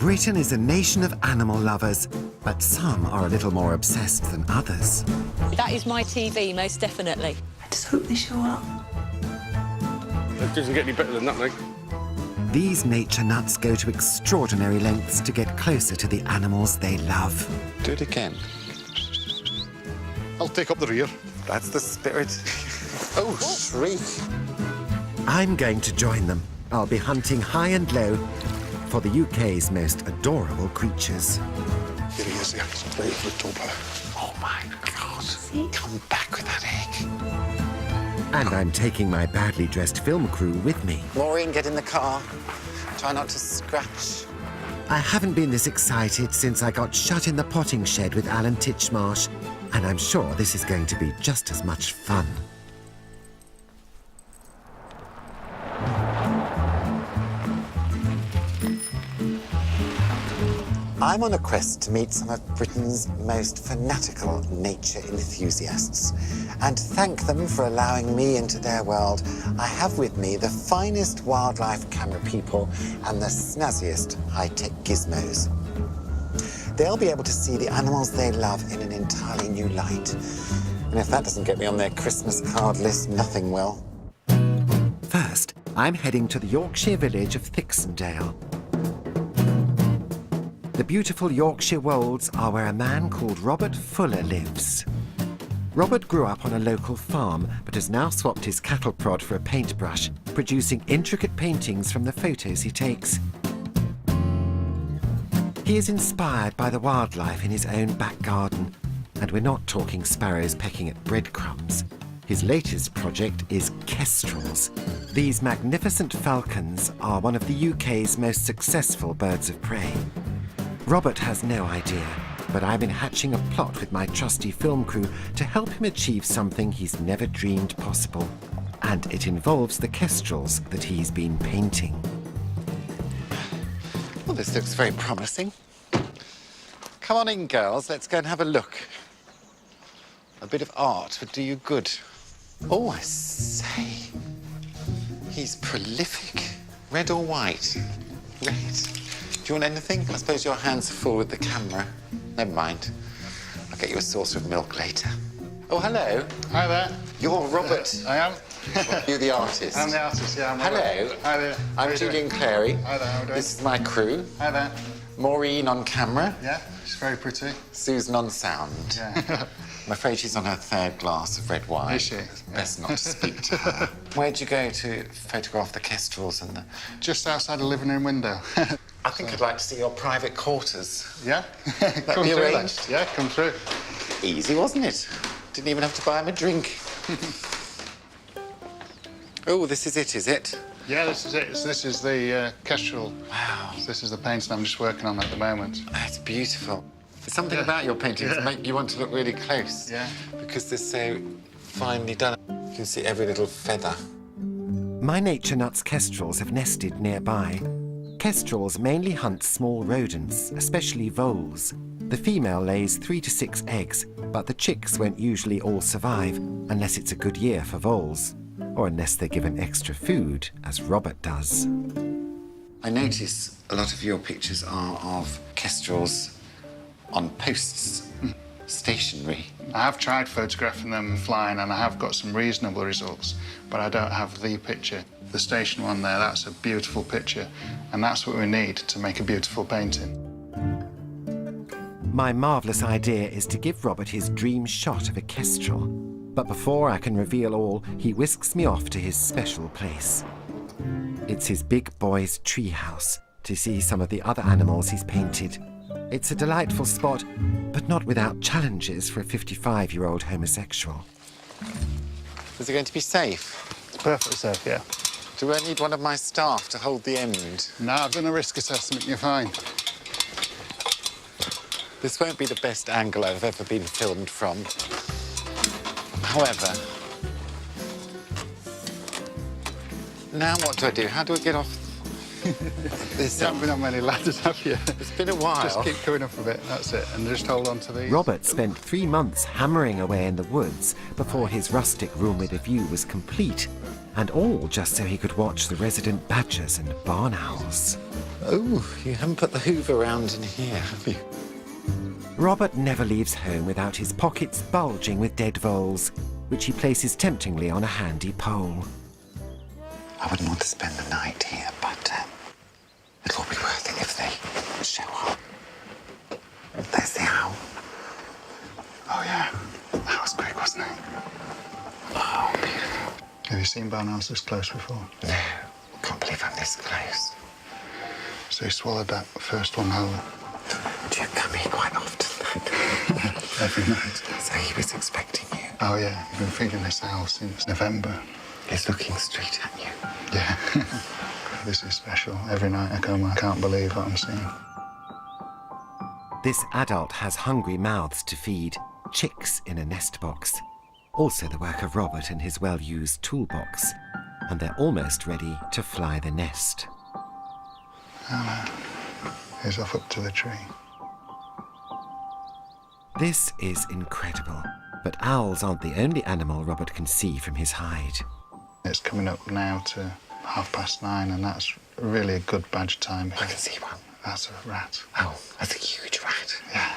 Britain is a nation of animal lovers, but some are a little more obsessed than others. That is my TV, most definitely. I just hope they show up. It doesn't get any better than that, mate. These nature nuts go to extraordinary lengths to get closer to the animals they love. Do it again. I'll take up the rear. That's the spirit. Oh, shriek. I'm going to join them. I'll be hunting high and low for the UK's most adorable creatures. Here he is there. He's right for the top. Oh, my God. Come back with that egg. And I'm taking my badly dressed film crew with me. Maureen, get in the car. Try not to scratch. I haven't been this excited since I got shut in the potting shed with Alan Titchmarsh, and I'm sure this is going to be just as much fun. I'm on a quest to meet some of Britain's most fanatical nature enthusiasts and thank them for allowing me into their world. I have with me the finest wildlife camera people and the snazziest high-tech gizmos. They'll be able to see the animals they love in an entirely new light. And if that doesn't get me on their Christmas card list, nothing will. First, I'm heading to the Yorkshire village of Thixendale. The beautiful Yorkshire wolds are where a man called Robert Fuller lives. Robert grew up on a local farm, but has now swapped his cattle prod for a paintbrush, producing intricate paintings from the photos he takes. He is inspired by the wildlife in his own back garden, and we're not talking sparrows pecking at breadcrumbs. His latest project is kestrels. These magnificent falcons are one of the UK's most successful birds of prey. Robert has no idea, but I've been hatching a plot with my trusty film crew to help him achieve something he's never dreamed possible. And it involves the kestrels that he's been painting. Well, this looks very promising. Come on in, girls. Let's go and have a look. A bit of art would do you good. Oh, I say. He's prolific. Red or white? Red. Do you want anything? I suppose your hands are full with the camera. Never mind. I'll get you a saucer of milk later. Oh, hello. Hi there. You're Robert. I am. You're the artist. I'm the artist, yeah. Hello. Hi there. I'm Julian Clary. Hi there, how are you doing? This is my crew. Hi there. Maureen on camera. Yeah, she's very pretty. Susan on sound. Yeah. I'm afraid she's on her third glass of red wine. Is she? Best not to speak to her. Where'd you go to photograph the kestrels and the... Just outside the living room window. I think I'd like to see your private quarters. Yeah? That'd Come be through then. arranged. Yeah, come through. Easy, wasn't it? Didn't even have to buy him a drink. Oh, this is it, is it? Yeah, this is it. So this is the kestrel. Wow. So this is the painting I'm just working on at the moment. That's beautiful. There's something Yeah. about your paintings that Yeah. make you want to look really close. Yeah. Because they're so finely done. You can see every little feather. My nature nuts kestrels have nested nearby. Kestrels mainly hunt small rodents, especially voles. The female lays 3 to 6 eggs, but the chicks won't usually all survive unless it's a good year for voles, or unless they're given extra food, as Robert does. I notice a lot of your pictures are of kestrels on posts, stationary. I have tried photographing them flying and I have got some reasonable results, but I don't have the picture. The station one there, that's a beautiful picture, and that's what we need to make a beautiful painting. My marvellous idea is to give Robert his dream shot of a kestrel. But before I can reveal all, he whisks me off to his special place. It's his big boy's treehouse to see some of the other animals he's painted. It's a delightful spot, but not without challenges for a 55-year-old homosexual. Is it going to be safe? It's perfectly safe, yeah. Do I need one of my staff to hold the end? No, I've done a risk assessment, you're fine. This won't be the best angle I've ever been filmed from. However, now what do I do? How do I get off? There's You haven't been on many ladders, have you? It's been a while. Just keep going up a bit, that's it, and just hold on to these. Robert spent 3 months hammering away in the woods before his rustic room with a view was complete, and all just so he could watch the resident badgers and barn owls. Oh, you haven't put the hoover around in here, have you? Robert never leaves home without his pockets bulging with dead voles, which he places temptingly on a handy pole. I wouldn't want to spend the night here, but it'll all be worth it if they show up. There's the owl. Oh, yeah. That was quick, wasn't it? Oh, beautiful. Have you seen barn owls this close before? No, can't believe I'm this close. So he swallowed that first one whole. Do you come here quite often, then? Every night. So he was expecting you. Oh, yeah. I've been feeding this owl since November. He's looking straight at you. Yeah. This is special. Every night I come, I can't believe what I'm seeing. This adult has hungry mouths to feed, chicks in a nest box. Also the work of Robert and his well-used toolbox. And they're almost ready to fly the nest. He's off up to the tree. This is incredible, but owls aren't the only animal Robert can see from his hide. It's coming up now to 9:30, and that's really a good badge time. I can see one. That's a rat. Oh, that's a huge rat. Yeah.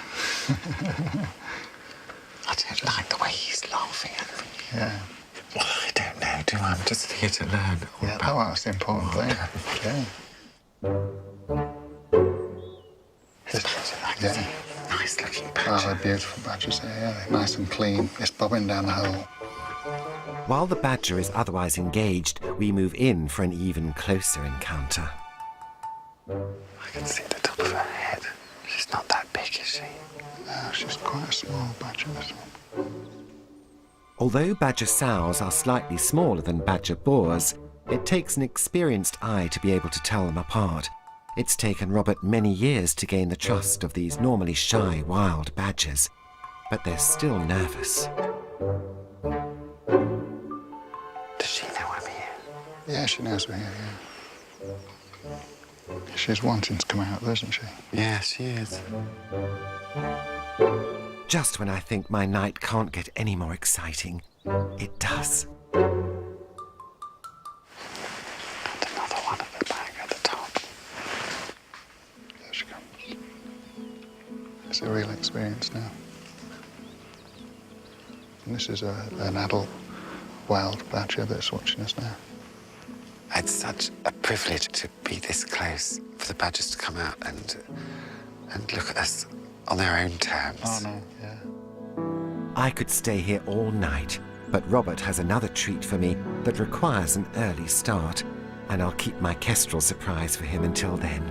I don't like the way he's laughing at me. Yeah. Well, I don't know, do I? I'm just here to learn all Yeah, about... that's the important thing. Yeah. His badger, I can Yeah. see. Nice looking Oh, badger. they're beautiful badgers here, yeah. They're nice and clean. It's bobbing down the hole. While the badger is otherwise engaged, we move in for an even closer encounter. I can see the top of her head. She's not that big, is she? No, she's quite a small badger, this one. Although badger sows are slightly smaller than badger boars, it takes an experienced eye to be able to tell them apart. It's taken Robert many years to gain the trust of these normally shy wild badgers, but they're still nervous. Does she know I'm here? Yeah, she knows we're here, yeah. She's wanting to come out, isn't she? Yeah, she is. Just when I think my night can't get any more exciting, it does. And another one at the back at the top. There she comes. It's a real experience now. And this is an adult wild badger that's watching us now. It's such a privilege to be this close, for the badgers to come out and look at us on their own terms. Oh, no, yeah. I could stay here all night, but Robert has another treat for me that requires an early start, and I'll keep my kestrel surprise for him until then.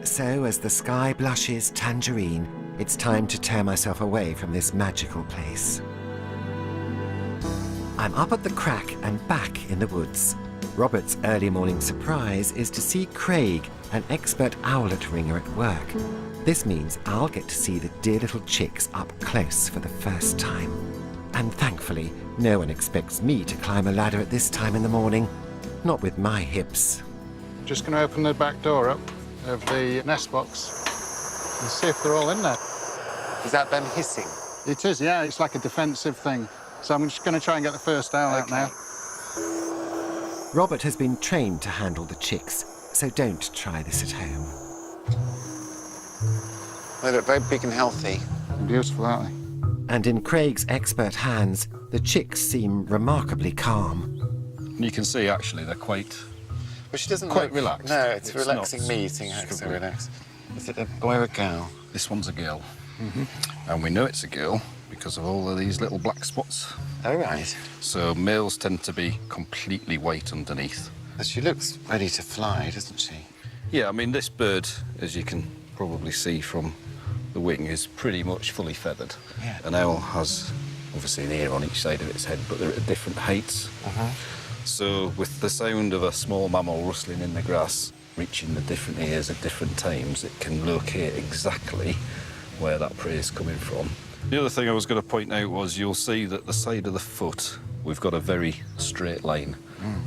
So as the sky blushes tangerine, it's time to tear myself away from this magical place. I'm up at the crack and back in the woods. Robert's early morning surprise is to see Craig, an expert owlet ringer, at work. This means I'll get to see the dear little chicks up close for the first time. And thankfully, no one expects me to climb a ladder at this time in the morning. Not with my hips. Just going to open the back door up of the nest box and see if they're all in there. Is that them hissing? It is, yeah. It's like a defensive thing. So I'm just going to try and get the first owl out now. Robert has been trained to handle the chicks, so don't try this at home. They look very big and healthy. Beautiful, aren't they? And in Craig's expert hands, the chicks seem remarkably calm. You can see, actually, they're quite... But she doesn't Quite look... relaxed. No, it's It's relaxing not. me seeing her so relaxed. Is it a boy or a girl? This one's a girl. And we know it's a girl because of all of these little black spots. Oh, right. So males tend to be completely white underneath. But she looks ready to fly, doesn't she? Yeah, I mean, this bird, as you can probably see from the wing, is pretty much fully feathered. Yeah. An owl has, obviously, an ear on each side of its head, but they're at different heights. So with the sound of a small mammal rustling in the grass, reaching the different ears at different times, it can locate exactly where that prey is coming from. The other thing I was going to point out was you'll see that the side of the foot, we've got a very straight line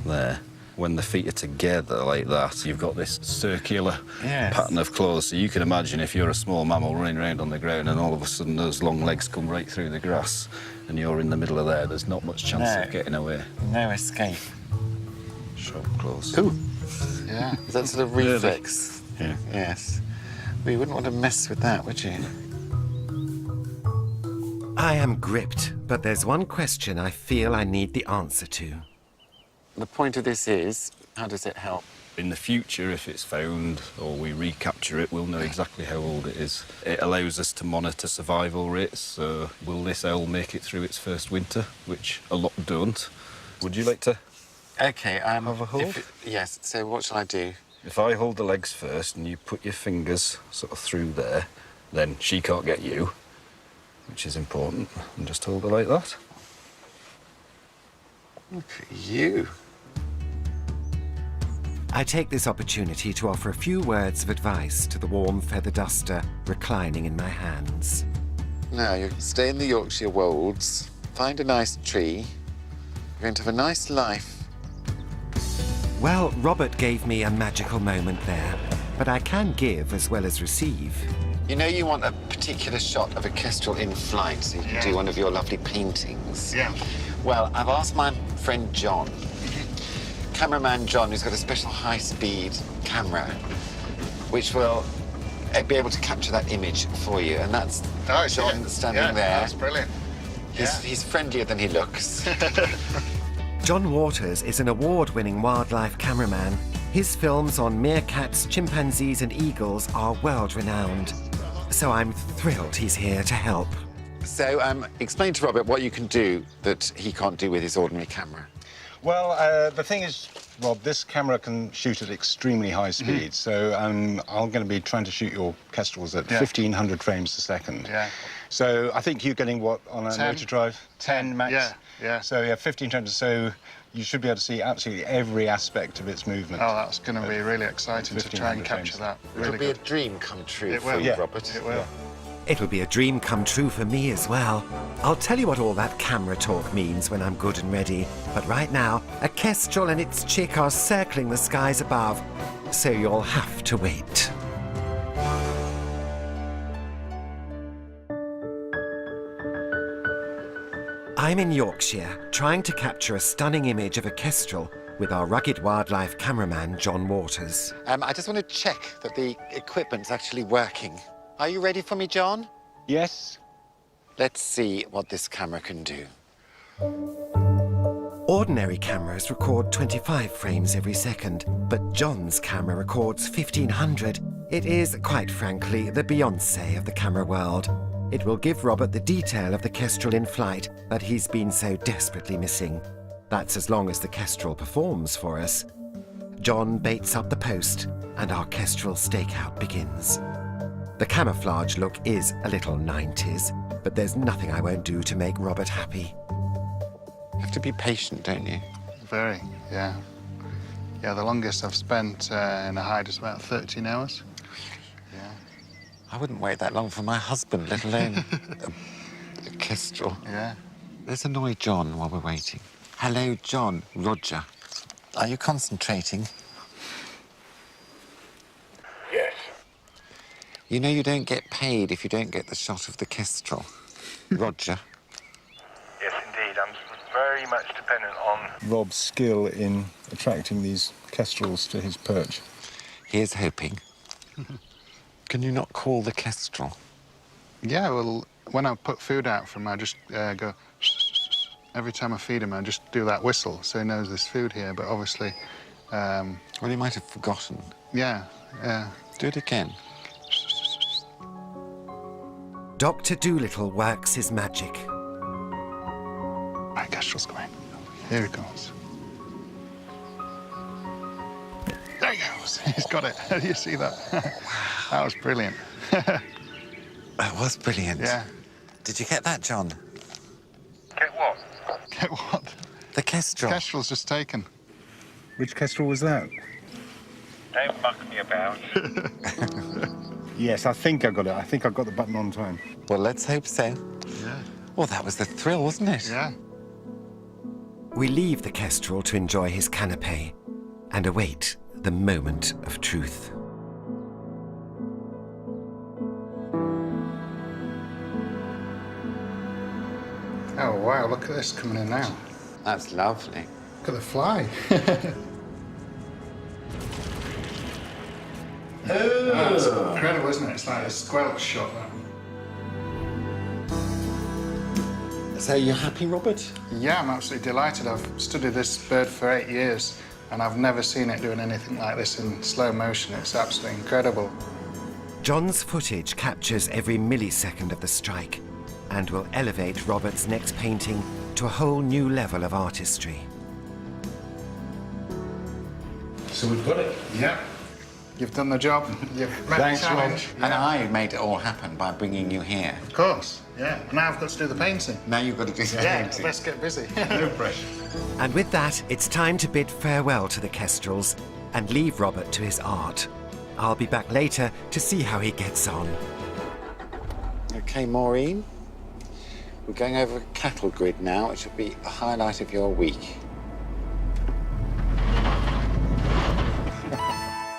there. when the feet are together like that, you've got this circular Yes. pattern of claws. So you can imagine if you're a small mammal running around on the ground and all of a sudden those long legs come right through the grass and you're in the middle of there's not much chance No. of getting away. No escape. Sharp claws. Ooh, Yeah. is that sort of reflex? Yeah. Yes. Well, you wouldn't want to mess with that, would you? I am gripped, but there's one question I feel I need the answer to. The point of this is, how does it help? In the future, if it's found or we recapture it, we'll know exactly how old it is. It allows us to monitor survival rates. So will this owl make it through its first winter, which a lot don't? Would you like to? Okay, Have a hold? Yes, so what shall I do? If I hold the legs first and you put your fingers sort of through there, then she can't get you, which is important. And just hold her like that. Look at you. I take this opportunity to offer a few words of advice to the warm feather duster reclining in my hands. Now, you stay in the Yorkshire Wolds, find a nice tree. You're going to have a nice life. Well, Robert gave me a magical moment there, but I can give as well as receive. You know you want a particular shot of a kestrel in flight so you can do one of your lovely paintings. Yeah. Well, I've asked my friend John, cameraman John, who's got a special high-speed camera, which will be able to capture that image for you. And that's John standing there. That's brilliant. He's friendlier than he looks. John Waters is an award-winning wildlife cameraman. His films on meerkats, chimpanzees and eagles are world-renowned. So I'm thrilled he's here to help. So, explain to Robert what you can do that he can't do with his ordinary camera. Well, the thing is, Rob, this camera can shoot at extremely high speed, so I'm going to be trying to shoot your kestrels at 1,500 frames a second. Yeah. So I think you're getting, what, on a 10. motor drive? 10 max? Yeah. So, yeah, 1,500, so you should be able to see absolutely every aspect of its movement. Oh, that's going to be really exciting to try and 1500 capture frames. that. It'll Really be good. a dream come true It for will. you, Yeah. Robert. It will. It'll be a dream come true for me as well. I'll tell you what all that camera talk means when I'm good and ready. But right now, a kestrel and its chick are circling the skies above. So you'll have to wait. I'm in Yorkshire, trying to capture a stunning image of a kestrel with our rugged wildlife cameraman, John Waters. I just want to check that the equipment's actually working. Are you ready for me, John? Yes? Let's see what this camera can do. Ordinary cameras record 25 frames every second, but John's camera records 1,500. It is, quite frankly, the Beyoncé of the camera world. It will give Robert the detail of the kestrel in flight that he's been so desperately missing. That's as long as the kestrel performs for us. John baits up the post, and our kestrel stakeout begins. The camouflage look is a little 90s, but there's nothing I won't do to make Robert happy. You have to be patient, don't you? Very, yeah. Yeah, the longest I've spent in a hide is about 13 hours. Yeah. I wouldn't wait that long for my husband, let alone a kestrel. Yeah. Let's annoy John while we're waiting. Hello, John. Roger. Are you concentrating? Yes. You know you don't get paid if you don't get the shot of the kestrel. Roger. Yes, indeed. I'm very much dependent on... Rob's skill in attracting these kestrels to his perch. Here's hoping. Can you not call the kestrel? Yeah, well, when I put food out for him, I just go... Every time I feed him, I just do that whistle, so he knows there's food here, but obviously... Well, he might have forgotten. Yeah. Do it again. Dr. Dolittle works his magic. Right, kestrel's coming. Here he goes. There he goes. He's got it. You see that? That was brilliant. That was brilliant. Yeah. Did you get that, John? Get what? Get what? The kestrel. Kestrel's just taken. Which kestrel was that? Don't muck me about. Yes, I think I got it. I think I got the button on time. Well, let's hope so. Yeah. Well, that was the thrill, wasn't it? Yeah. We leave the kestrel to enjoy his canapé. and await the moment of truth. Oh, wow, look at this coming in now. That's lovely. Look at the fly. That's incredible, isn't it? It's like a squelch shot, that. So you're happy, Robert? Yeah, I'm absolutely delighted. I've studied this bird for 8 years, and I've never seen it doing anything like this in slow motion. It's absolutely incredible. John's footage captures every millisecond of the strike and will elevate Robert's next painting to a whole new level of artistry. So we've got it. Yeah. You've done the job. You've met Thanks, the challenge. And I made it all happen by bringing you here. Of course, yeah. Now I've got to do the painting. Now you've got to do the Yeah, painting. let's get busy. No pressure. And with that, it's time to bid farewell to the Kestrels and leave Robert to his art. I'll be back later to see how he gets on. OK, Maureen. We're going over a cattle grid now, which will be a highlight of your week.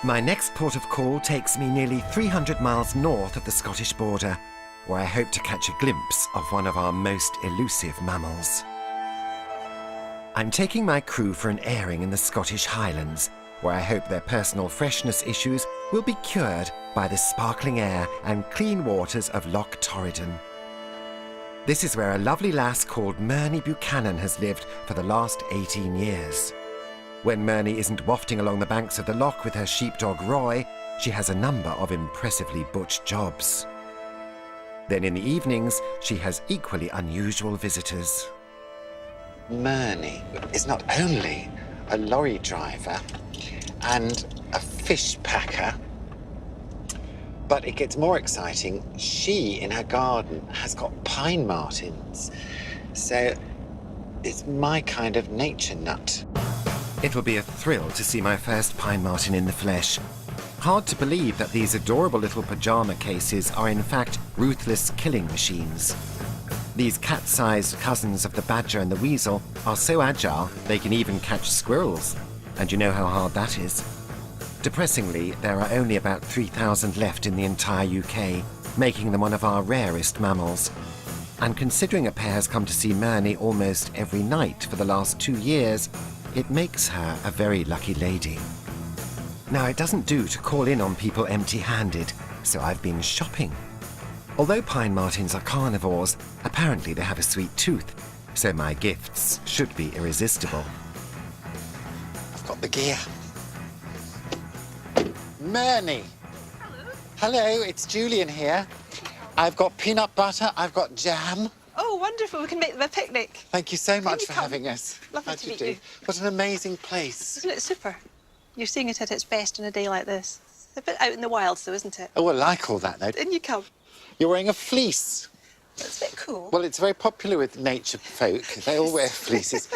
My next port of call takes me nearly 300 miles north of the Scottish border, where I hope to catch a glimpse of one of our most elusive mammals. I'm taking my crew for an airing in the Scottish Highlands, where I hope their personal freshness issues will be cured by the sparkling air and clean waters of Loch Torridon. This is where a lovely lass called Myrnie Buchanan has lived for the last 18 years. When Myrnie isn't wafting along the banks of the loch with her sheepdog Roy, she has a number of impressively butch jobs. Then in the evenings, she has equally unusual visitors. Myrnie is not only a lorry driver and a fish packer, but it gets more exciting. She, in her garden, has got pine martins. So it's my kind of nature nut. It will be a thrill to see my first pine marten in the flesh. Hard to believe that these adorable little pajama cases are in fact ruthless killing machines. These cat-sized cousins of the badger and the weasel are so agile they can even catch squirrels. And you know how hard that is. Depressingly, there are only about 3,000 left in the entire UK, making them one of our rarest mammals. And considering a pair has come to see Myrnie almost every night for the last 2 years, it makes her a very lucky lady. Now, it doesn't do to call in on people empty-handed, so I've been shopping. Although pine martens are carnivores, apparently they have a sweet tooth, so my gifts should be irresistible. I've got the gear. Myrnie. Hello, it's Julian here. I've got peanut butter, I've got jam. Oh, wonderful. We can make them a picnic. Thank you so much you for come? having us. Lovely How'd to you meet do? you. What an amazing place. Isn't it super? You're seeing it at its best on a day like this. It's a bit out in the wilds, though, isn't it? Oh, I like all that, though. In you come. You're wearing a fleece. It's a bit cool. Well, it's very popular with nature folk. They all wear fleeces.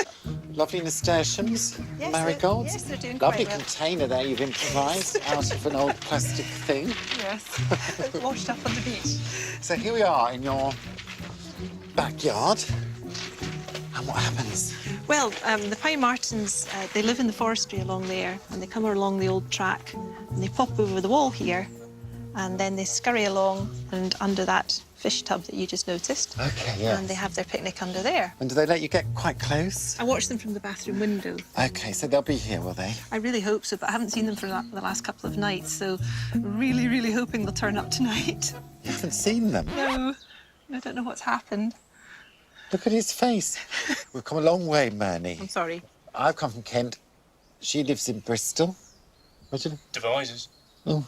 Lovely nasturtiums, Yes, marigolds. yes, they're doing Lovely quite well. container there you've improvised out of an old plastic thing. Yes. Washed up on the beach. So here we are in your backyard. And what happens? Well, the pine martens, they live in the forestry along there, and they come along the old track, and they pop over the wall here, and then they scurry along and under that fish tub that you just noticed. OK, yeah. And they have their picnic under there. And do they let you get quite close? I watch them from the bathroom window. OK, so they'll be here, will they? I really hope so, but I haven't seen them for the last couple of nights, so really, really hoping they'll turn up tonight. You haven't seen them? No, I don't know what's happened. Look at his face. We've come a long way, Myrnie. I'm sorry. I've come from Kent. She lives in Bristol. Imagine. Devices. Oh,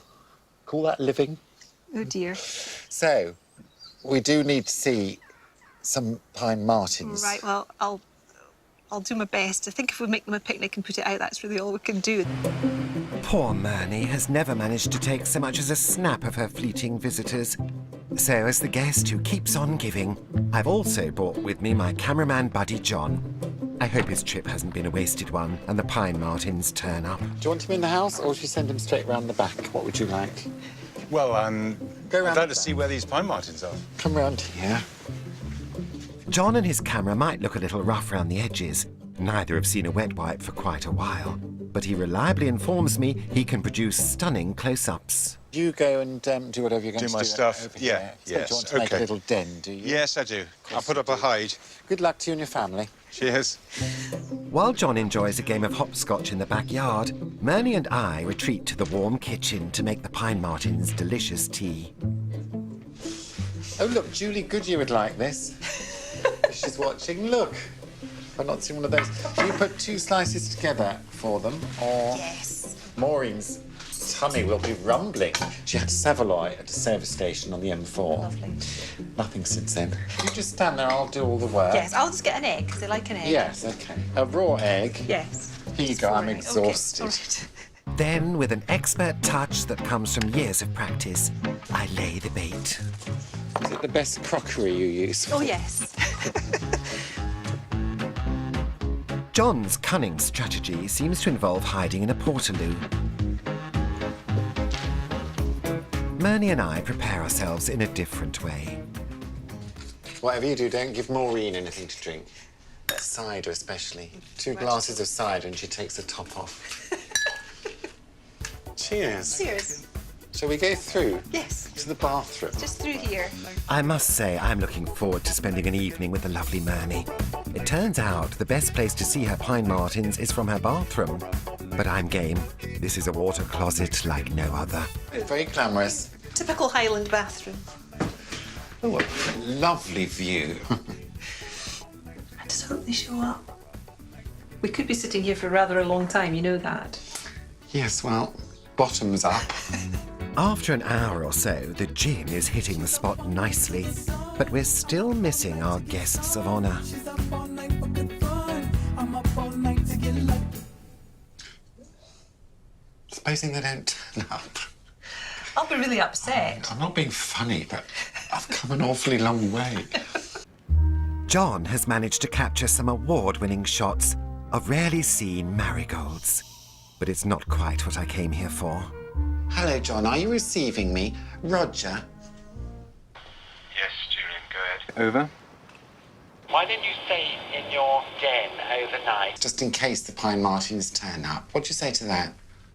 call that living. Oh, dear. So, we do need to see some pine martins. Right, well, I'll do my best. I think if we make them a picnic and put it out, that's really all we can do. Poor Myrnie has never managed to take so much as a snap of her fleeting visitors. So, as the guest who keeps on giving, I've also brought with me my cameraman buddy John. I hope his trip hasn't been a wasted one and the pine martins turn up. Do you want him in the house or should we send him straight round the back? What would you like? Well, Go round I'd like the to see where these pine martins are. Come round here. John and his camera might look a little rough around the edges, Neither have seen a wet wipe for quite a while, but he reliably informs me he can produce stunning close-ups. You go and do whatever you're going to do. my stuff. over Yeah, here. So yes, do you want to make a okay. little den, do you? Yes, I do. I'll put up a hide. Good luck to you and your family. Cheers. While John enjoys a game of hopscotch in the backyard, Murney and I retreat to the warm kitchen to make the Pine Martins' delicious tea. Oh, look, Julie Goodyear would like this. She's watching. Look. I've not seen one of those. Do you put 2 slices together for them, or...? Yes. Maureen's tummy will be rumbling. She had Savoy at a service station on the M4. Lovely. Nothing since then. You just stand there, I'll do all the work. Yes, I'll just get an egg, because I like an egg. Yes, OK. A raw egg. Yes. Here you go, I'm exhausted. Okay. Then, with an expert touch that comes from years of practice, I lay the bait. Is it the best crockery you use? Oh, yes. John's cunning strategy seems to involve hiding in a portaloo. Murney and I prepare ourselves in a different way. Whatever you do, don't give Maureen anything to drink. Cider, especially. 2 glasses of cider and she takes the top off. Cheers. Cheers. Shall we go through? Yes. To the bathroom? Just through here. I must say I'm looking forward to spending an evening with the lovely Murney. It turns out the best place to see her Pine Martins is from her bathroom. But I'm game. This is a water closet like no other. Very glamorous. Typical Highland bathroom. Oh, what a lovely view. I just hope they show up. We could be sitting here for rather a long time, you know that. Yes, well, bottoms up. After an hour or so, the gin is hitting the spot nicely. But we're still missing our guests of honour. Supposing they don't turn up. I'll be really upset. I'm not being funny, but I've come an awfully long way. John has managed to capture some award-winning shots of rarely seen marigolds. But it's not quite what I came here for. Hello, John. Are you receiving me? Roger. Yes, Julian, go ahead. Over. Why didn't you stay in your den overnight? Just in case the Pine Martins turn up. What do you say to that?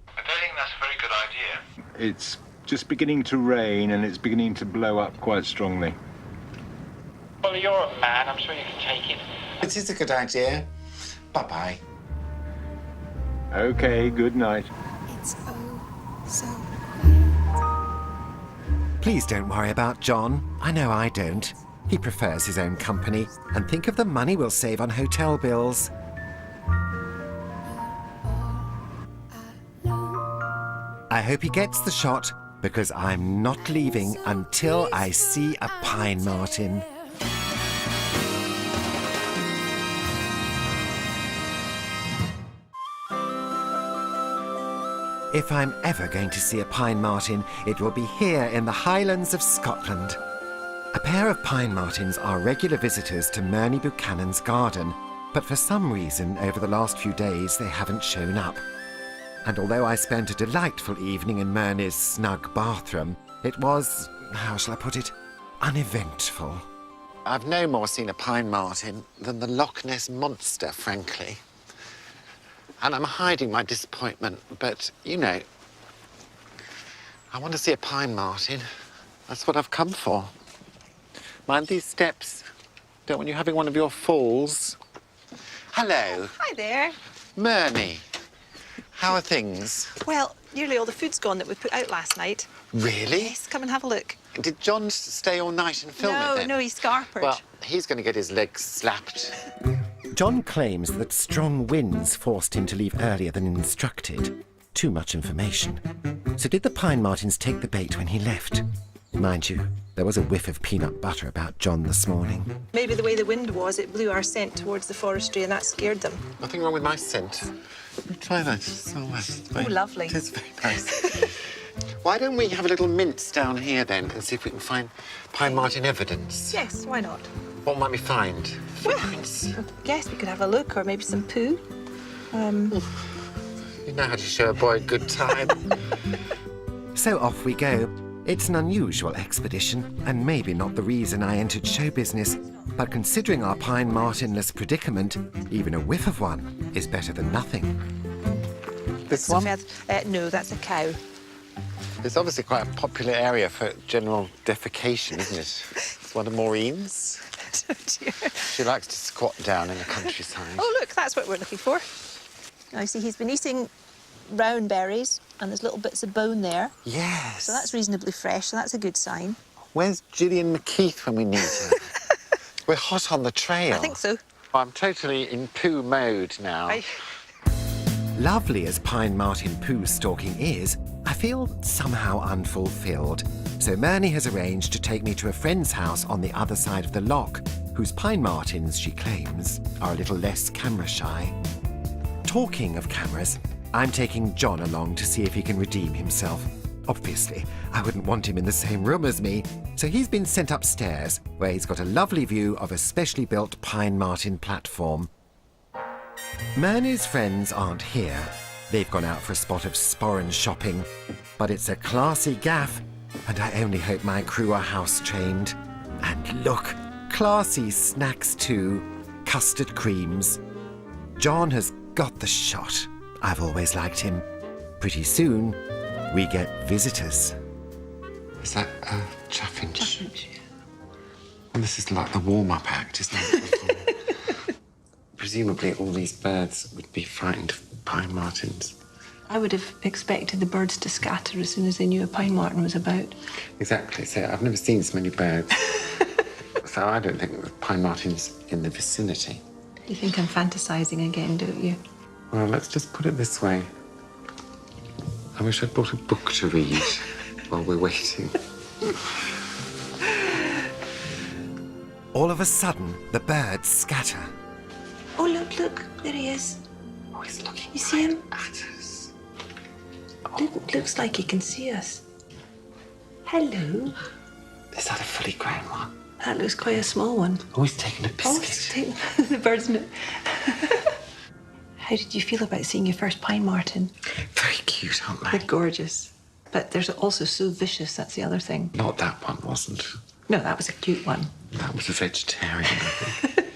I don't think that's a very good idea. It's just beginning to rain and it's beginning to blow up quite strongly. Well, you're a man. I'm sure you can take it. It is a good idea. Bye-bye. OK, good night. It's oh so Please don't worry about John. I know I don't. He prefers his own company. And think of the money we'll save on hotel bills. I hope he gets the shot, because I'm not leaving until I see a Pine Martin. If I'm ever going to see a Pine Martin, it will be here in the Highlands of Scotland. A pair of Pine Martins are regular visitors to Murney Buchanan's garden, but for some reason over the last few days they haven't shown up. And although I spent a delightful evening in Murney's snug bathroom, it was, how shall I put it, uneventful. I've no more seen a Pine Martin than the Loch Ness Monster, frankly. And I'm hiding my disappointment, but, you know, I want to see a Pine Martin. That's what I've come for. Mind these steps. Don't want you having one of your falls. Hello. Hi there. Murney. How are things? Well, nearly all the food's gone that we put out last night. Really? Yes, come and have a look. Did John stay all night and film it then? No, he's scarpered. Well, he's going to get his legs slapped. John claims that strong winds forced him to leave earlier than instructed. Too much information. So did the Pine Martins take the bait when he left? Mind you, there was a whiff of peanut butter about John this morning. Maybe the way the wind was, it blew our scent towards the forestry and that scared them. Nothing wrong with my scent. Try that. Oh, lovely. It is very nice. Why don't we have a little mince down here then and see if we can find Pine Martin evidence? Yes, why not? What might we find? Well, Footprints? I guess we could have a look, or maybe some poo. You know how to show a boy a good time. So off we go. It's an unusual expedition, and maybe not the reason I entered show business, but considering our pine martinless predicament, even a whiff of one is better than nothing. This one? No, that's a cow. It's obviously quite a popular area for general defecation, isn't it? It's one of Maureen's. Oh, dear. She likes to squat down in the countryside. Oh, look, that's what we're looking for. Now, you see, he's been eating round berries, and there's little bits of bone there. Yes. So that's reasonably fresh, so that's a good sign. Where's Julian McKeith when we need her? We're hot on the trail. I think so. I'm totally in poo mode now. Lovely as pine martin poo stalking is, I feel somehow unfulfilled. So Myrnie has arranged to take me to a friend's house on the other side of the loch, whose pine martins, she claims, are a little less camera shy. Talking of cameras, I'm taking John along to see if he can redeem himself. Obviously, I wouldn't want him in the same room as me, so he's been sent upstairs, where he's got a lovely view of a specially built pine martin platform. Myrnie's friends aren't here. They've gone out for a spot of sporran shopping. But it's a classy gaff, and I only hope my crew are house-trained. And look, classy snacks too. Custard creams. John has got the shot. I've always liked him. Pretty soon, we get visitors. Is that a chaffinch? Chaffinch, yeah. And this is like the warm-up act, isn't it? Presumably all these birds would be frightened of pine martins. I would have expected the birds to scatter as soon as they knew a pine martin was about. Exactly. So I've never seen so many birds. So I don't think there were pine martins in the vicinity. You think I'm fantasising again, don't you? Well, let's just put it this way. I wish I'd brought a book to read while we're waiting. All of a sudden, the birds scatter. Oh, look, there he is. Oh, he's looking You see him? at us. Looks like he can see us. Hello. Is that a fully grown one? That looks quite a small one. Oh, he's taking a Oh, biscuit. he's taking the bird's nut. How did you feel about seeing your first pine martin? Very cute, aren't they? They're gorgeous. But they're also so vicious, that's the other thing. Not that one, wasn't. No, that was a cute one. That was a vegetarian, I think.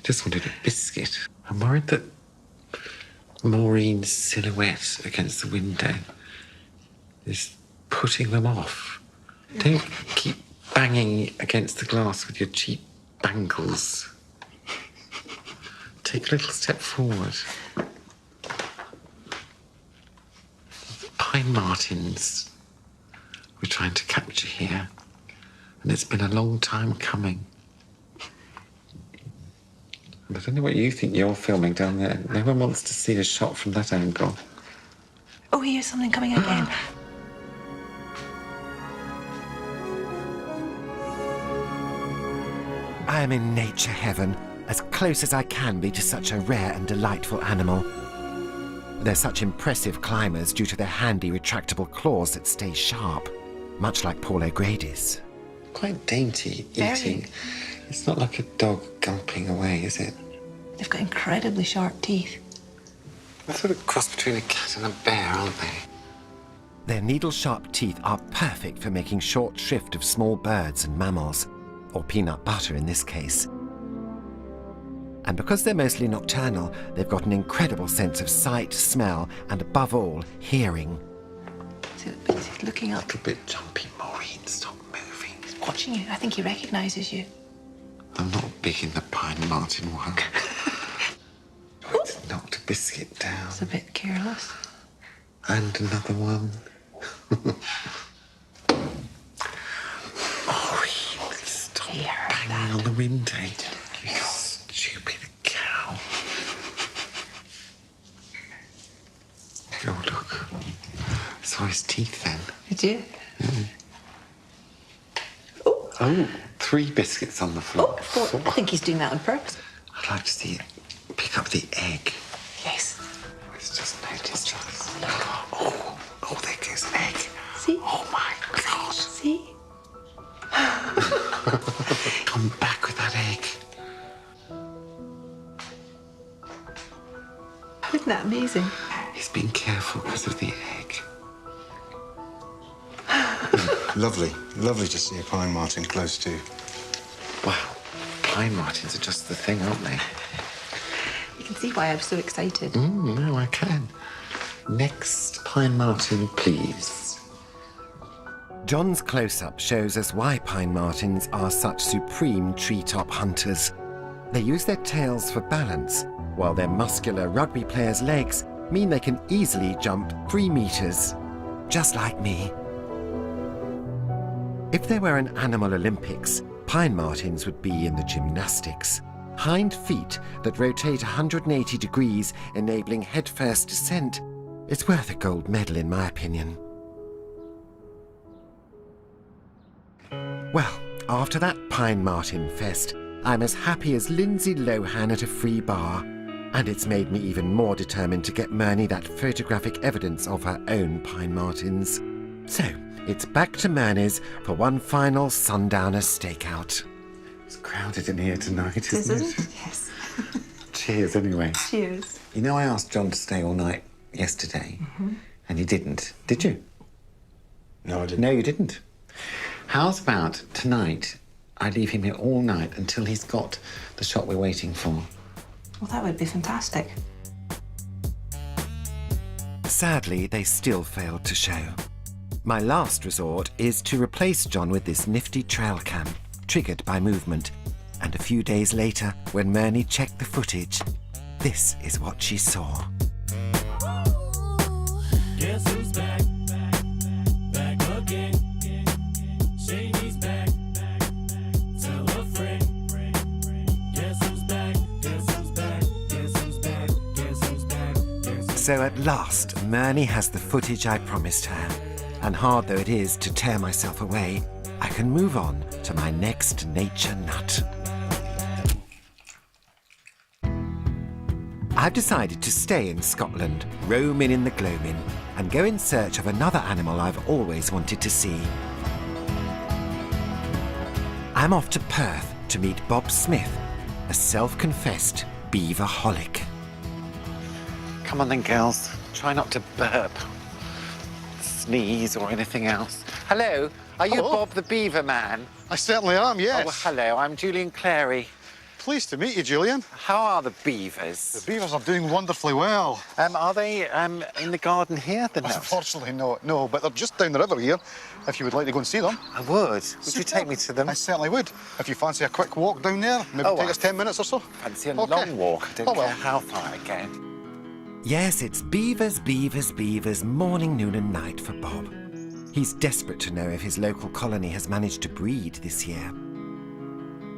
Just wanted a biscuit. I'm worried that Maureen's silhouette against the window is putting them off. Don't keep banging against the glass with your cheap bangles. Take a little step forward. Pine martins we're trying to capture here, and it's been a long time coming. I don't know what you think you're filming down there. No one wants to see a shot from that angle. Oh, here's something coming again. I am in nature heaven, as close as I can be to such a rare and delightful animal. They're such impressive climbers due to their handy retractable claws that stay sharp, much like Paul O'Grady's. Quite dainty Very. eating. It's not like a dog gulping away, is it? They've got incredibly sharp teeth. They're sort of cross between a cat and a bear, aren't they? Their needle-sharp teeth are perfect for making short shrift of small birds and mammals, or peanut butter in this case. And because they're mostly nocturnal, they've got an incredible sense of sight, smell, and above all, hearing. He's looking A up, little bit jumpy, Maureen. Stop moving. watching you. I think he recognises you. I'm not big in the pine martin world. It's knocked a biscuit down. It's a bit careless. And another one. Maureen, stop He heard banging on the window. You stupid cow. Oh, look. I saw his teeth then. Did you? Oh, 3 biscuits on the floor. Oh, 4. I think he's doing that on purpose. I'd like to see it pick up the egg. Yes. It's just noticed us. Oh, there goes an egg. See? Oh, my God. See? Come back with that egg. Isn't that amazing? He's being careful because of the egg. Lovely. Lovely to see a pine marten close to. Wow, pine martens are just the thing, aren't they? You can see why I'm so excited. No, I can. Next pine marten, please. John's close-up shows us why pine martens are such supreme treetop hunters. They use their tails for balance, while their muscular rugby players' legs mean they can easily jump 3 meters, just like me. If there were an animal Olympics, pine martens would be in the gymnastics. Hind feet that rotate 180 degrees, enabling headfirst descent. It's worth a gold medal, in my opinion. Well, after that pine marten fest, I'm as happy as Lindsay Lohan at a free bar. And it's made me even more determined to get Myrnie that photographic evidence of her own pine martens. So, it's back to Myrnie's for one final sundowner stakeout. It's crowded in here tonight, isn't it? Yes. Cheers, anyway. Cheers. You know, I asked John to stay all night yesterday, and he didn't. Did you? No, I didn't. No, you didn't. How's about tonight I leave him here all night until he's got the shot we're waiting for? Well, that would be fantastic. Sadly, they still failed to show. My last resort is to replace John with this nifty trail cam, triggered by movement. And a few days later, when Myrnie checked the footage, this is what she saw. Guess who's back? Back again. Shady's back. Tell a friend. Guess who's back? Guess who's back? Guess who's back? Guess who's back? So at last, Myrnie has the footage I promised her. And hard though it is to tear myself away, I can move on to my next nature nut. I've decided to stay in Scotland, roam in the gloaming, and go in search of another animal I've always wanted to see. I'm off to Perth to meet Bob Smith, a self-confessed beaver-holic. Come on then, girls. Try not to burp, sneeze or anything else. Hello, are you Hello. Bob the Beaver Man? I certainly am, yes. Oh, well, hello, I'm Julian Clary. Pleased to meet you, Julian. How are the beavers? The beavers are doing wonderfully well. Are they in the garden here? They're not. Unfortunately, no, but they're just down the river here, if you would like to go and see them. I would. Would you take me to them? I certainly would. If you fancy a quick walk down there, maybe take us 10 minutes or so. Fancy a Okay. long walk. I don't Oh, well. care how far I go. Yes, it's beavers, beavers, beavers, morning, noon and night for Bob. He's desperate to know if his local colony has managed to breed this year.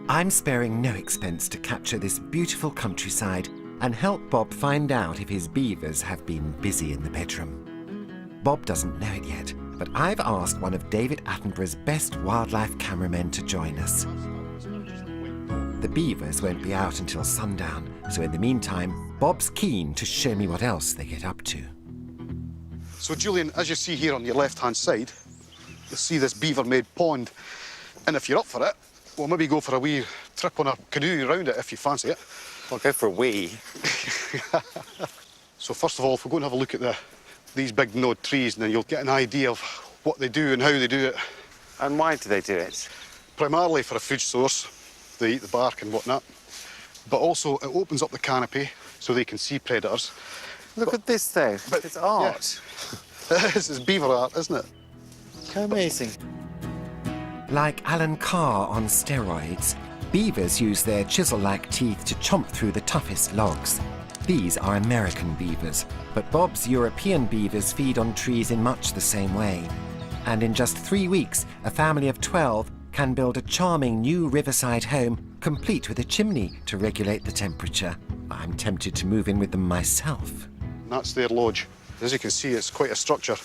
I'm sparing no expense to capture this beautiful countryside and help Bob find out if his beavers have been busy in the bedroom. Bob doesn't know it yet, but I've asked one of David Attenborough's best wildlife cameramen to join us. The beavers won't be out until sundown, so in the meantime, Bob's keen to show me what else they get up to. So, Julian, as you see here on your left-hand side, you'll see this beaver-made pond. And if you're up for it, we'll maybe go for a wee trip on a canoe around it if you fancy it. I'll go for a wee. So, first of all, if we go and have a look at these big gnawed trees, and then you'll get an idea of what they do and how they do it. And why do they do it? Primarily for a food source. They eat the bark and whatnot. But also, it opens up the canopy so they can see predators. Look at this, though. It's art. Yeah. This is beaver art, isn't it? How amazing. Like Alan Carr on steroids, beavers use their chisel-like teeth to chomp through the toughest logs. These are American beavers, but Bob's European beavers feed on trees in much the same way. And in just 3 weeks, a family of 12 can build a charming new riverside home, complete with a chimney to regulate the temperature. I'm tempted to move in with them myself. And that's their lodge. As you can see, it's quite a structure.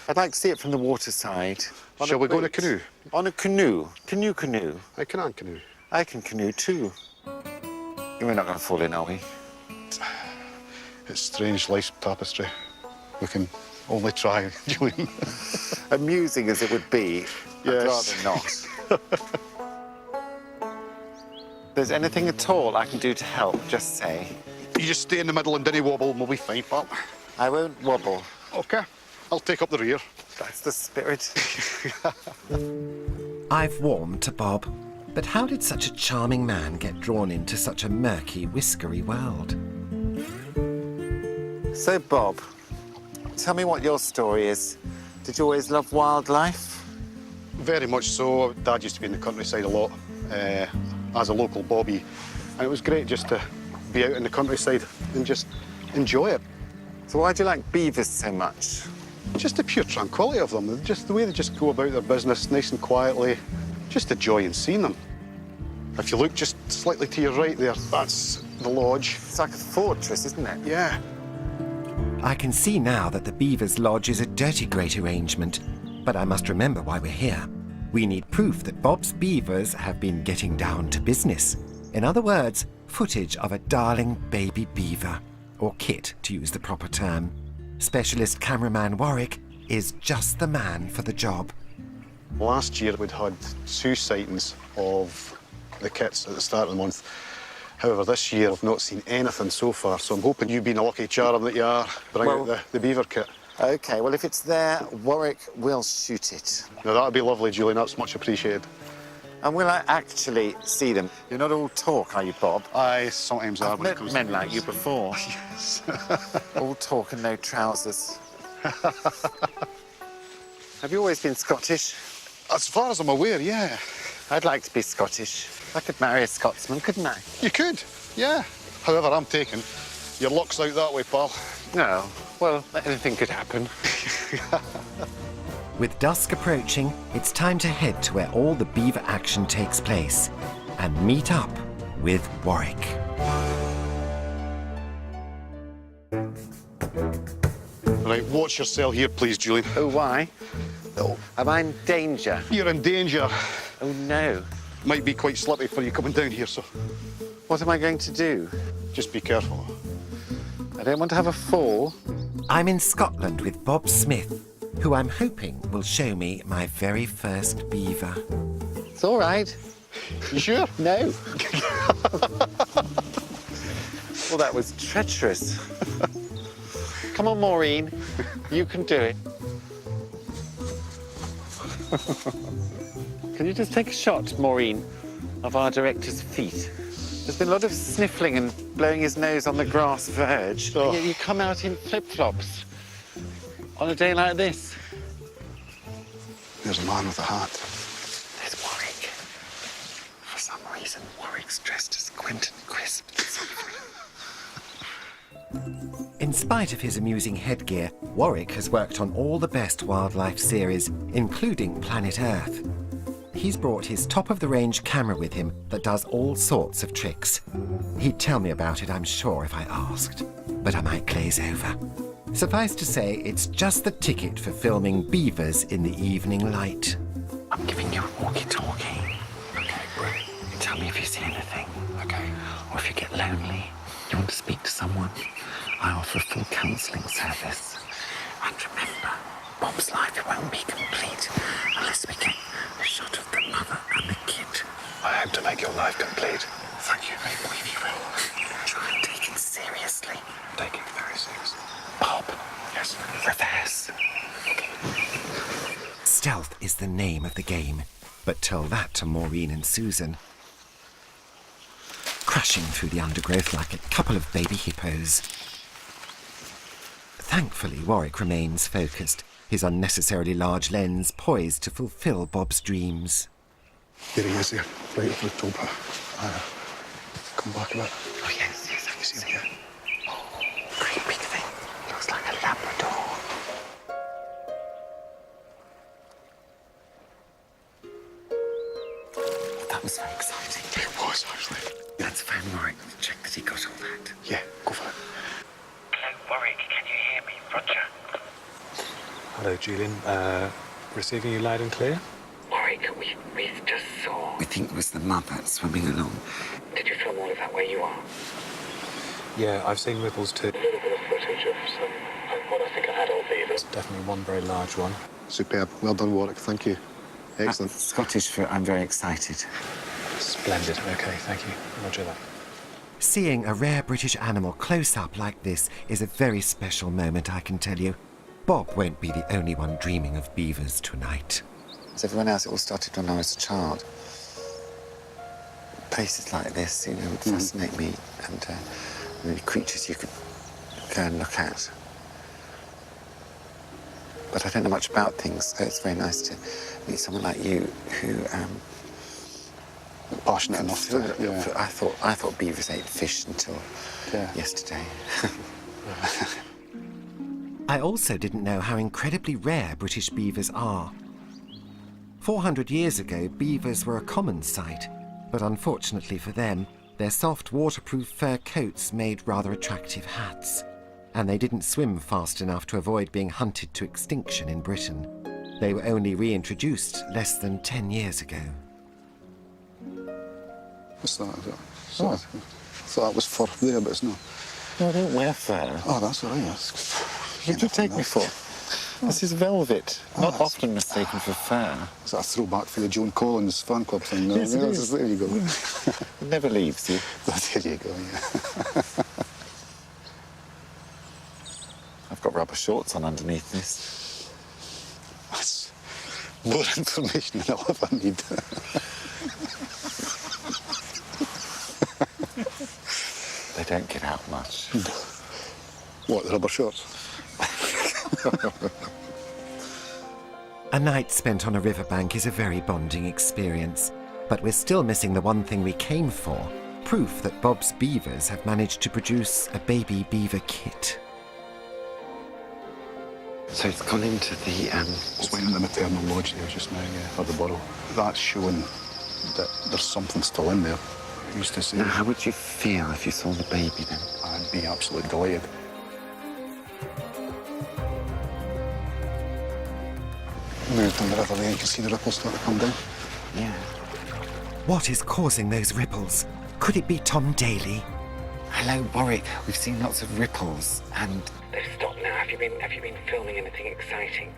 I'd like to see it from the waterside. Shall we go in a canoe? On a canoe? Can you canoe? I can canoe. I can canoe too. We're not going to fall in, are we? It's strange life's tapestry. We can only try, Julian. Amusing as it would be, Yes. I'd rather not. If there's anything at all I can do to help, just say. You just stay in the middle and dinny wobble and we'll be fine, pal. I won't wobble. OK. I'll take up the rear. That's the spirit. I've warmed to Bob, but how did such a charming man get drawn into such a murky, whiskery world? So, Bob, tell me what your story is. Did you always love wildlife? Very much so. Dad used to be in the countryside a lot as a local bobby, and it was great just to be out in the countryside and just enjoy it. So why do you like beavers so much? Just the pure tranquility of them, just the way they just go about their business nice and quietly, just the joy in seeing them. If you look just slightly to your right there, that's the lodge. It's like a fortress, isn't it? Yeah. I can see now that the Beaver's Lodge is a dirty great arrangement, but I must remember why we're here. We need proof that Bob's beavers have been getting down to business. In other words, footage of a darling baby beaver, or kit to use the proper term. Specialist cameraman Warwick is just the man for the job. Last year we'd had 2 sightings of the kits at the start of the month. However, this year I've not seen anything so far, so I'm hoping you, being a lucky charm that you are, bring out the beaver kit. OK, well, if it's there, Warwick will shoot it. Now, that'd be lovely, Julian. That's much appreciated. And will I actually see them? You're not all talk, are you, Bob? I sometimes are. I've met men like you before. Yes. All talk and no trousers. Have you always been Scottish? As far as I'm aware, yeah. I'd like to be Scottish. I could marry a Scotsman, couldn't I? You could, yeah. However, I'm taken. Your luck's out that way, pal. No. Well, anything could happen. With dusk approaching, it's time to head to where all the beaver action takes place and meet up with Warwick. Right, watch yourself here, please, Julian. Oh, why? Oh. Am I in danger? You're in danger. Oh, no. Might be quite slippy for you coming down here, so... What am I going to do? Just be careful. I don't want to have a fall. I'm in Scotland with Bob Smith, who I'm hoping will show me my very first beaver. It's all right. You sure? No. Well, that was treacherous. Come on, Maureen. You can do it. Can you just take a shot, Maureen, of our director's feet? There's been a lot of sniffling and blowing his nose on the grass verge. Oh. And yet you come out in flip-flops on a day like this. There's a man with a hat. There's Warwick. For some reason, Warwick's dressed as Quentin Crisp. In spite of his amusing headgear, Warwick has worked on all the best wildlife series, including Planet Earth. He's brought his top-of-the-range camera with him that does all sorts of tricks. He'd tell me about it, I'm sure, if I asked, but I might glaze over. Suffice to say, it's just the ticket for filming beavers in the evening light. I'm giving you a walkie-talkie. Okay, great. Tell me if you see anything. Okay. Or if you get lonely, you want to speak to someone, I offer a full counselling service. And remember, Bob's life won't be complete unless we get a shot of the mother and the kid. I hope to make your life complete. Thank you. I believe you will. Try and take it seriously. Take it very seriously. Bob. Yes. Reverse. Stealth is the name of the game, but tell that to Maureen and Susan. Crashing through the undergrowth like a couple of baby hippos. Thankfully, Warwick remains focused, his unnecessarily large lens poised to fulfill Bob's dreams. Here he is, here, right over the top. Come back a bit. Oh, yes, I can see him. Oh, great big thing. Looks like a Labrador. That was very exciting. It was, actually. Let's phone Warwick and check that he got all that. Yeah, go for it. Hello, Warwick, can you hear me? Roger. Hello, Julian. Receiving you loud and clear? Warwick, we just saw... We think it was the mother swimming along. Did you film all of that where you are? Yeah, I've seen ripples too. A little bit of footage of some, what I think are adult beavers. Definitely one very large one. Superb. Well done, Warwick. Thank you. Excellent. Scottish for I'm very excited. Splendid. OK, thank you. Roger that. Seeing a rare British animal close up like this is a very special moment, I can tell you. Bob won't be the only one dreaming of beavers tonight. As everyone else, it all started when I was a child. Places like this, you know, would fascinate me, and the creatures you could go and look at. But I don't know much about things, so it's very nice to meet someone like you who passionate enough to. Yeah. I thought beavers ate fish until yesterday. I also didn't know how incredibly rare British beavers are. 400 years ago, beavers were a common sight, but unfortunately for them, their soft waterproof fur coats made rather attractive hats. And they didn't swim fast enough to avoid being hunted to extinction in Britain. They were only reintroduced less than 10 years ago. What's that? I thought that was fur there, but it's not. No, I don't wear fur. Oh, that's all right. What do you take me for? This is velvet, not often mistaken for fur. Is that a throwback for the Joan Collins fan club thing? Yes, it is. There you go. It never leaves you. There you go, yeah. I've got rubber shorts on underneath this. That's more information than I'll ever need. They don't get out much. What, the rubber shorts? A night spent on a riverbank is a very bonding experience, but we're still missing the one thing we came for, proof that Bob's beavers have managed to produce a baby beaver kit. So it's gone into the, It's went in the maternal lodge there just now, yeah, or the burrow. That's showing that there's something still in there. Who's to say? Now, how would you feel if you saw the baby then? I'd be absolutely delighted. Move down the river there, you can see the ripples start to come down. Yeah. What is causing those ripples? Could it be Tom Daly? Hello, Warwick. We've seen lots of ripples, and... They've stopped now. Have you been filming anything exciting?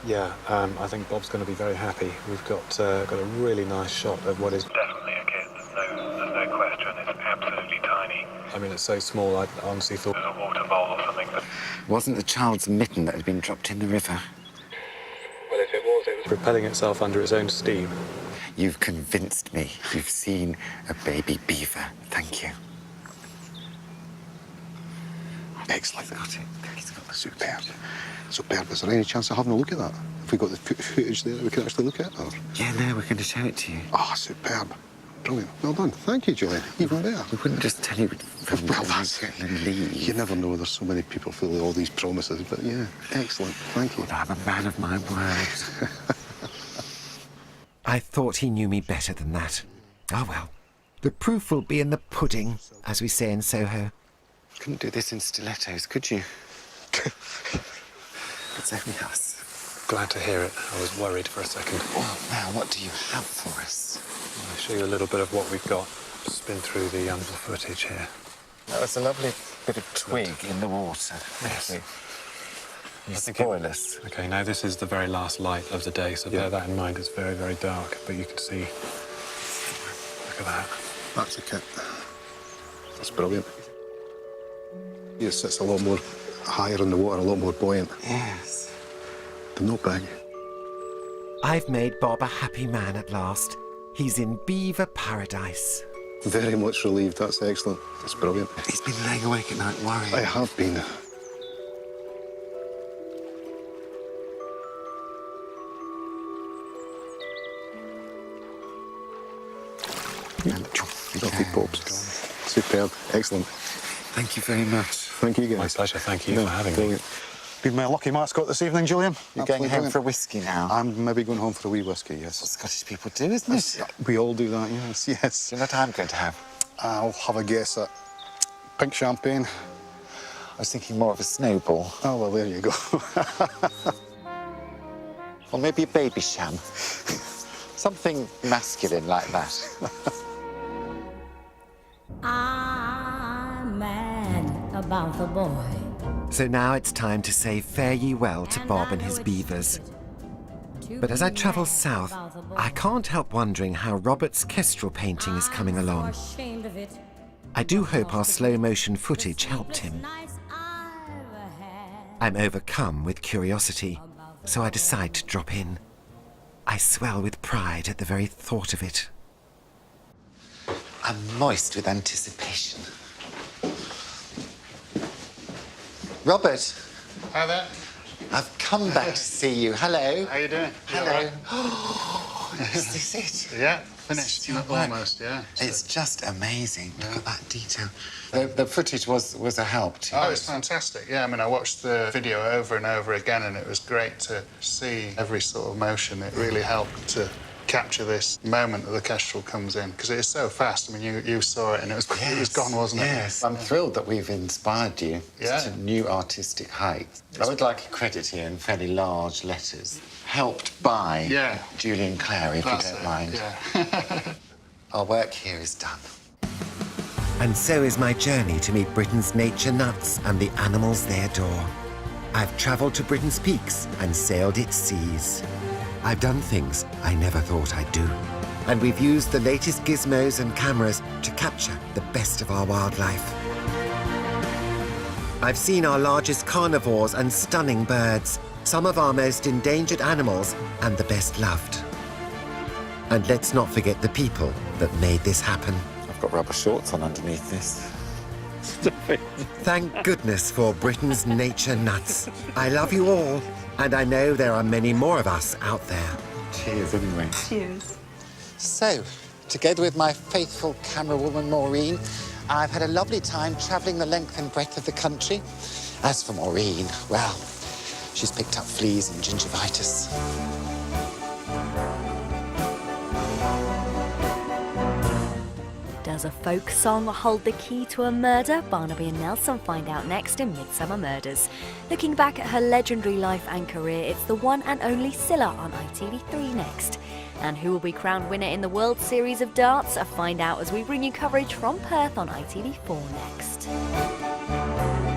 Yeah, I think Bob's going to be very happy. We've got a really nice shot of what is... Definitely a kid. There's no question. It's absolutely tiny. I mean, it's so small, I honestly thought... There's a water bowl or something. Wasn't the child's mitten that had been dropped in the river? Well, if it was propelling itself under its own steam. You've convinced me. You've seen a baby beaver. Thank you. Excellent. He's got it. Superb. Superb. Is there any chance of having a look at that? If we got the footage there that we can actually look at? Or... Yeah, no, we're going to show it to you. Ah, superb. Brilliant. Well done. Thank you, Julian. Even better. We wouldn't just tell you and leave. You never know. There's so many people full of all these promises. But yeah, excellent. Thank you. Well, I'm a man of my word. I thought he knew me better than that. Oh well, the proof will be in the pudding, as we say in Soho. Couldn't do this in stilettos, could you? It's only us. Glad to hear it. I was worried for a second. Well, now, what do you have for us? I'll show you a little bit of what we've got. Spin through the footage here. That was a lovely bit of twig in the water. Yes. You spoil us. Okay, now this is the very last light of the day, so bear that in mind. It's very, very dark, but you can see. Look at that. That's a kit. That's brilliant. It sits a lot more higher in the water, a lot more buoyant. Yes. They're not big. I've made Bob a happy man at last. He's in beaver paradise. Very much relieved. That's excellent. That's brilliant. He's been laying awake at night worrying. I have been. Lovely Bob's gone. Superb. Excellent. Thank you very much. Thank you, guys. My pleasure. Thank you for having me. Been my lucky mascot this evening, Julian. You're going home for a whiskey now? I'm maybe going home for a wee whiskey, yes. That's what Scottish people do, isn't it? We all do that, yes, yes. Do you know what I'm going to have? I'll have a guess at pink champagne. I was thinking more of a snowball. Oh, well, there you go. Or maybe a baby sham. Something masculine like that. I'm mad about the boy. So now it's time to say fare ye well to Bob and his beavers. But as I travel south, I can't help wondering how Robert's kestrel painting is coming along. I do hope our slow-motion footage helped him. I'm overcome with curiosity, so I decide to drop in. I swell with pride at the very thought of it. I'm moist with anticipation. Robert. Hi there. I've come back to see you. Hello. How you doing? Hello. Is this it? Yeah, finished. Almost, yeah. It's just amazing. Look at that detail. The footage was a help too. Oh, it's fantastic. Yeah, I mean, I watched the video over and over again, and it was great to see every sort of motion. It really helped to capture this moment that the kestrel comes in, because it is so fast. I mean, you saw it, and it was gone, wasn't it? Yes. I'm thrilled that we've inspired you Yeah. to new artistic heights. I would like a credit here in fairly large letters. Helped by Julian, Clary, if you don't mind. Yeah. Our work here is done. And so is my journey to meet Britain's nature nuts and the animals they adore. I've travelled to Britain's peaks and sailed its seas. I've done things I never thought I'd do. And we've used the latest gizmos and cameras to capture the best of our wildlife. I've seen our largest carnivores and stunning birds, some of our most endangered animals and the best loved. And let's not forget the people that made this happen. I've got rubber shorts on underneath this. Thank goodness for Britain's nature nuts. I love you all, and I know there are many more of us out there. Cheers, anyway. Cheers. So, together with my faithful camera woman, Maureen, I've had a lovely time travelling the length and breadth of the country. As for Maureen, well, she's picked up fleas and gingivitis. Does a folk song hold the key to a murder? Barnaby and Nelson find out next in Midsummer Murders. Looking back at her legendary life and career, it's the one and only Scylla on ITV3 next. And who will be crowned winner in the World Series of Darts? Find out as we bring you coverage from Perth on ITV4 next.